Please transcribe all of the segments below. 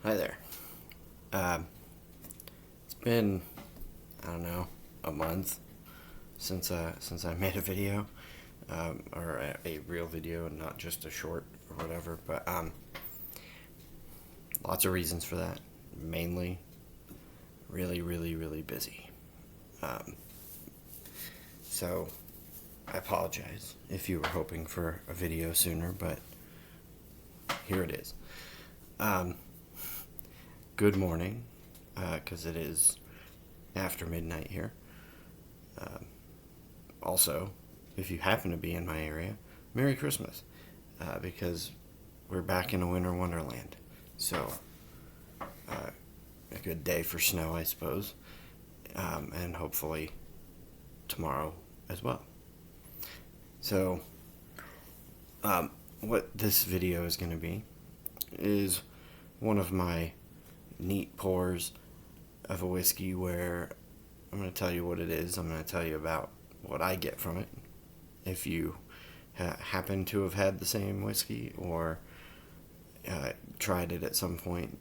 Hi there. It's been, I don't know, a month since I made a video, or a real video and not just a short or whatever. But lots of reasons for that. Mainly, really, really, really busy. Um, so I apologize if you were hoping for a video sooner, but here it is. Good morning, because it is after midnight here. Also, if you happen to be in my area, Merry Christmas, because we're back in a winter wonderland. So, a good day for snow, I suppose, and hopefully tomorrow as well. So, what this video is going to be is one of my neat pours of a whiskey where I'm going to tell you what it is. I'm going to tell you about what I get from it. If you happen to have had the same whiskey or tried it at some point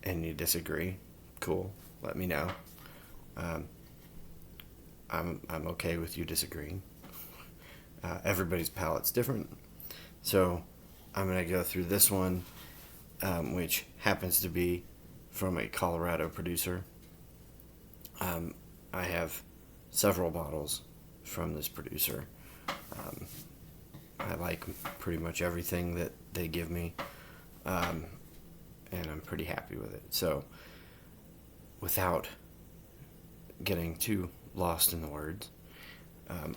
and you disagree, cool, let me know. I'm okay with you disagreeing. Everybody's palate's different, so I'm going to go through this one, which happens to be from a Colorado producer. I have several bottles from this producer. I like pretty much everything that they give me, and I'm pretty happy with it. So, without getting too lost in the words,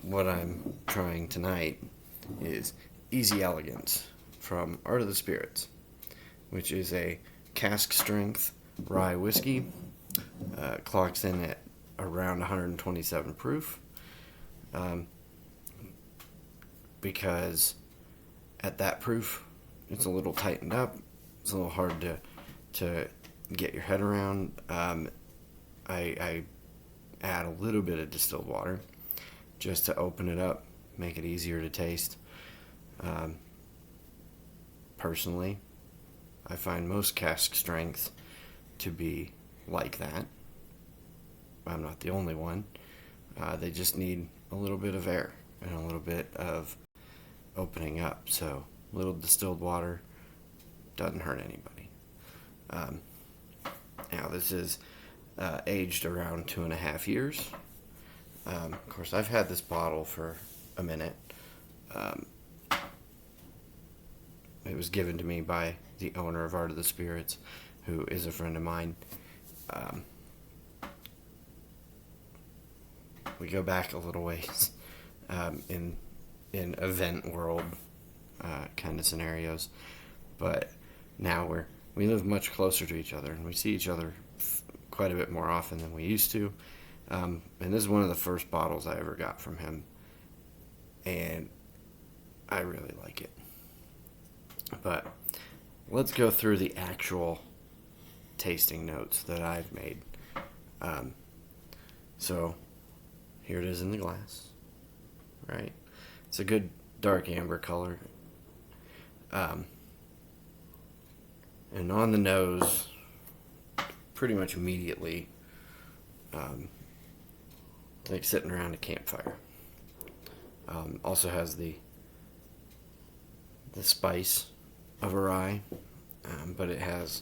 what I'm trying tonight is Easy Elegance from Art of the Spirits, which is a cask strength rye whiskey. Clocks in at around 127 proof, because at that proof it's a little tightened up. It's a little hard to get your head around. I add a little bit of distilled water just to open it up, make it easier to taste. Personally, I find most cask strengths to be like that. I'm not the only one. They just need a little bit of air and a little bit of opening up. So a little distilled water doesn't hurt anybody. Now this is aged around 2.5 years. Of course, I've had this bottle for a minute. It was given to me by the owner of Art of the Spirits, who is a friend of mine. We go back a little ways in event world kind of scenarios, but now we live much closer to each other, and we see each other quite a bit more often than we used to. And this is one of the first bottles I ever got from him, and I really like it. But let's go through the actual tasting notes that I've made. So here it is in the glass, right? It's a good dark amber color. And on the nose, pretty much immediately, like sitting around a campfire. Also has the spice of a rye, but it has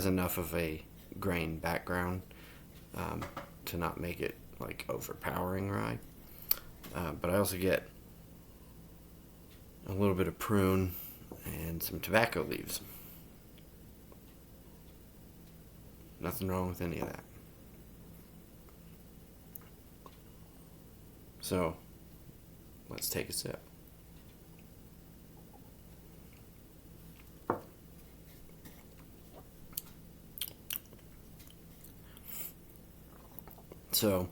enough of a grain background to not make it like overpowering rye. But I also get a little bit of prune and some tobacco leaves. Nothing wrong with any of that. So, let's take a sip. So,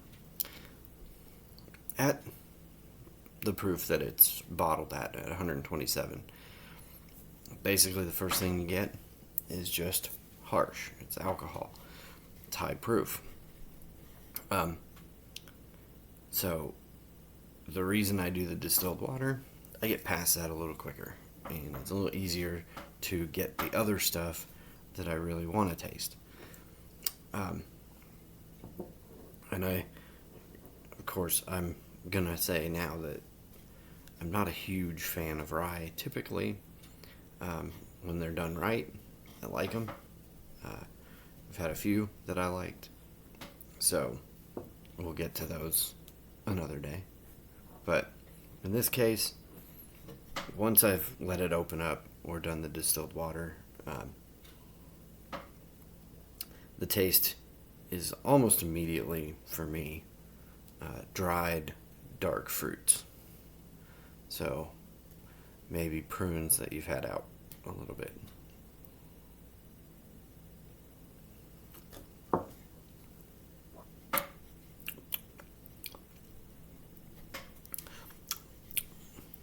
at the proof that it's bottled at 127, basically the first thing you get is just harsh. It's alcohol. It's high proof. So, the reason I do the distilled water, I get past that a little quicker, and it's a little easier to get the other stuff that I really want to taste. Um, and of course, I'm gonna say now that I'm not a huge fan of rye. Typically, when they're done right, I like them. I've had a few that I liked, so we'll get to those another day. But in this case, once I've let it open up or done the distilled water, the taste is almost immediately, for me, dried dark fruits. So maybe prunes that you've had out a little bit.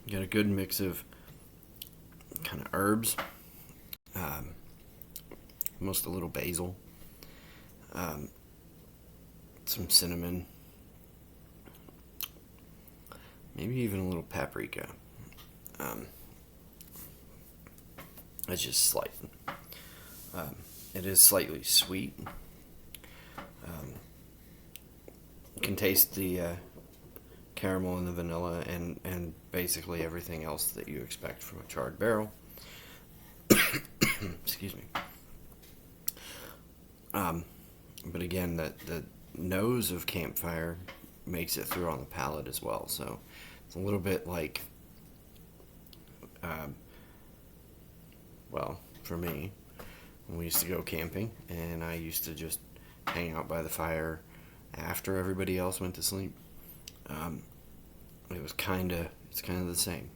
You got a good mix of kind of herbs, almost a little basil, some cinnamon, maybe even a little paprika. It's just slight. It is slightly sweet. You can taste the caramel and the vanilla and basically everything else that you expect from a charred barrel. Excuse me. But again, the nose of campfire makes it through on the palate as well. So it's a little bit like, well, for me, when we used to go camping, and I used to just hang out by the fire after everybody else went to sleep. It's kind of the same.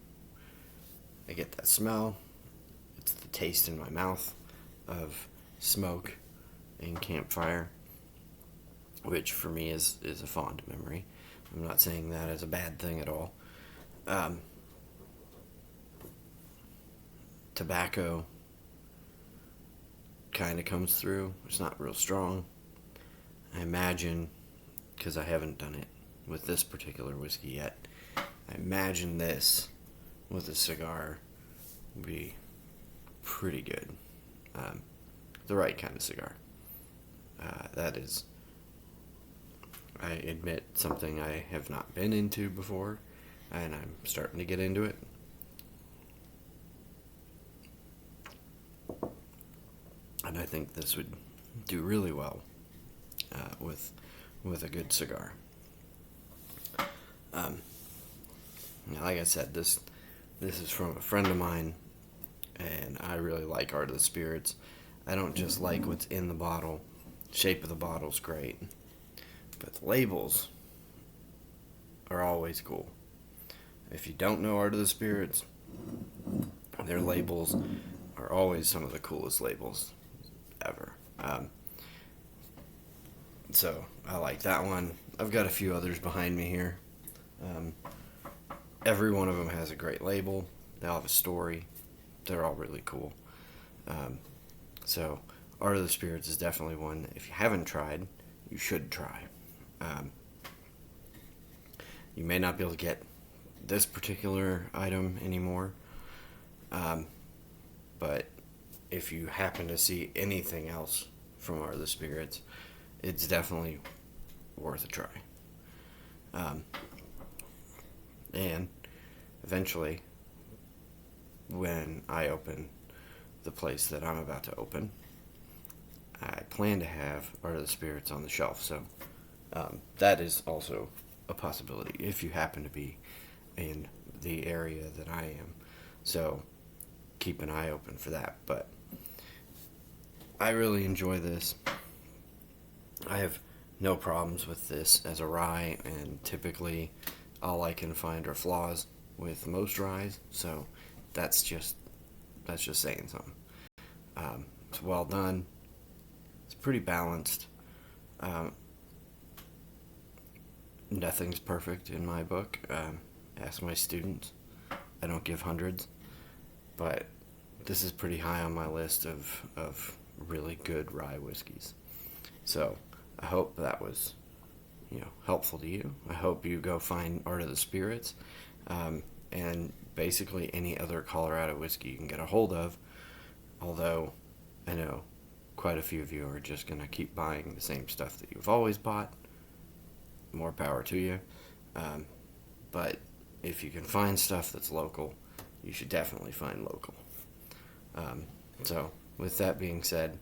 I get that smell. It's the taste in my mouth of smoke and campfire, which for me is a fond memory. I'm not saying that as a bad thing at all. Tobacco kind of comes through. It's not real strong. I imagine, because I haven't done it with this particular whiskey yet, I imagine this with a cigar would be pretty good. The right kind of cigar. That is, I admit, something I have not been into before, and I'm starting to get into it. And I think this would do really well with a good cigar. Now, like I said, this is from a friend of mine, and I really like Art of the Spirits. I don't just like what's in the bottle. Shape of the bottle's great, but the labels are always cool. If you don't know Art of the Spirits, their labels are always some of the coolest labels ever. So I like that one. I've got a few others behind me here. Every one of them has a great label. They all have a story. They're all really cool. So Art of the Spirits is definitely one that if you haven't tried, you should try. You may not be able to get this particular item anymore, but if you happen to see anything else from Art of the Spirits, it's definitely worth a try. And eventually, when I open the place that I'm about to open, I plan to have Art of the Spirits on the shelf. So that is also a possibility if you happen to be in the area that I am. So keep an eye open for that. But I really enjoy this. I have no problems with this as a rye, and typically all I can find are flaws with most ryes, so that's just saying something. It's well done. It's pretty balanced. Nothing's perfect in my book. Ask my students. I don't give hundreds, but this is pretty high on my list of really good rye whiskeys. So I hope that was helpful to you. I hope you go find Art of the Spirits, and basically any other Colorado whiskey you can get a hold of. Although I know quite a few of you are just going to keep buying the same stuff that you've always bought. More power to you. But if you can find stuff that's local, you should definitely find local. So, with that being said,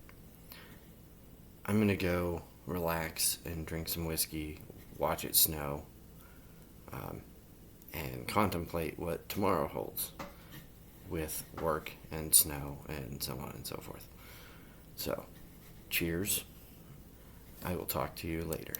I'm going to go relax and drink some whiskey, watch it snow, and contemplate what tomorrow holds with work and snow and so on and so forth. So, cheers. I will talk to you later.